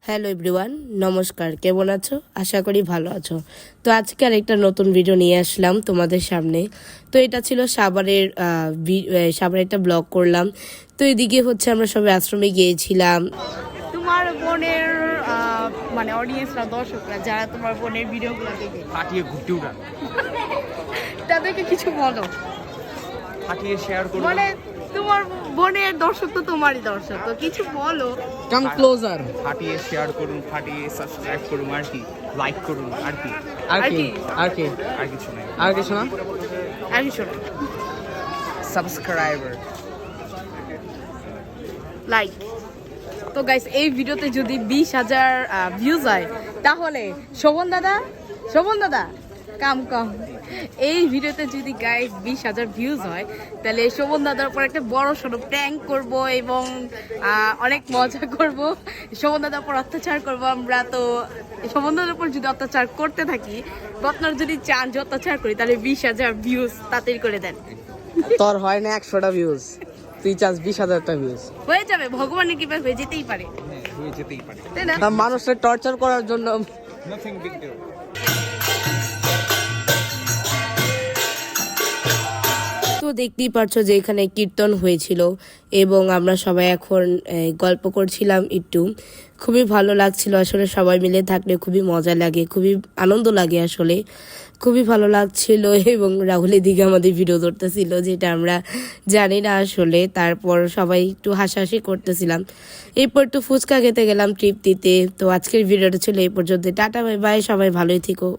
Hello everyone, নমস্কার। কেমন আছো? আশা করি ভালো আছো। তো আজকে আরেকটা নতুন ভিডিও নিয়ে আসলাম তোমাদের সামনে। তো এটা ছিল সাভারের একটা ব্লগ করলাম। তো এদিকে হচ্ছে আমরা সবাই আশ্রমে গিয়েছিলাম। তোমার বোনের মানে অডিয়েন্সরা দর্শকরা যারা তোমার বোনের ভিডিওগুলো দেখে ফাটিয়ে ঘুরতে উড়া তাদেরকে কিছু বলো, ফাটিয়ে শেয়ার করুন মানে তোমার বোনের দর্শক তো তোমারই দর্শক, তো কিছু বলো। কাম ক্লোজার। ফাটিয়ে শেয়ার করুন, ফাটিয়ে সাবস্ক্রাইব করুন, আর কি লাইক করুন, আর কি আর কি আর কি আর কিছু নাই। আর কিছু না। আমি শোনো, সাবস্ক্রাইবার লাইক। তো গাইস, এই ভিডিওতে যদি 20,000 ভিউজ হয় তাহলে শোভন দাদা কাম এই ভিডিওতে যদি গাইস 20,000 ভিউজ হয় তাহলে শোভন দাদার উপর একটা বড় সড়ো প্র্যাঙ্ক করব এবং অনেক মজা করব। শোভন দাদার উপর অত্যাচার করব আমরা। তো শোভন দাদার উপর যদি অত্যাচার করতে থাকি, তো আপনারা যদি চান যে অত্যাচার করি, তাহলে 20,000 ভিউজ তাড়াতাড়ি করে দেন। তোর হয় না 100টা ভিউজ, তুই চাস 20,000টা ভিউজ। হয়ে যাবে, ভগবানের কৃপায় হয়ে যেতেই পারে, হয়ে যেতেই পারে। তাই না? মানুষের টর্চার করার জন্য নাথিং বিগ ডিল। তো দেখতেই পারছো যে এখানে কীর্তন হয়েছিল এবং আমরা সবাই এখন গল্প করছিলাম একটু। খুবই ভালো লাগছিল আসলে, সবাই মিলে থাকলে খুবই মজা লাগে, খুবই আনন্দ লাগে আসলে, খুবই ভালো লাগছিল। এবং রাহুলের দিকে আমাদের ভিডিও ধরতেছিল, যেটা আমরা জানি না আসলে। তারপর সবাই একটু হাসাহাসি করতেছিলাম। এরপর একটু ফুচকা খেতে গেলাম ট্রিপ দিতে। তো আজকের ভিডিওটা ছিল এই পর্যন্ত। টাটা বাই বাই, সবাই ভালোই থেকো।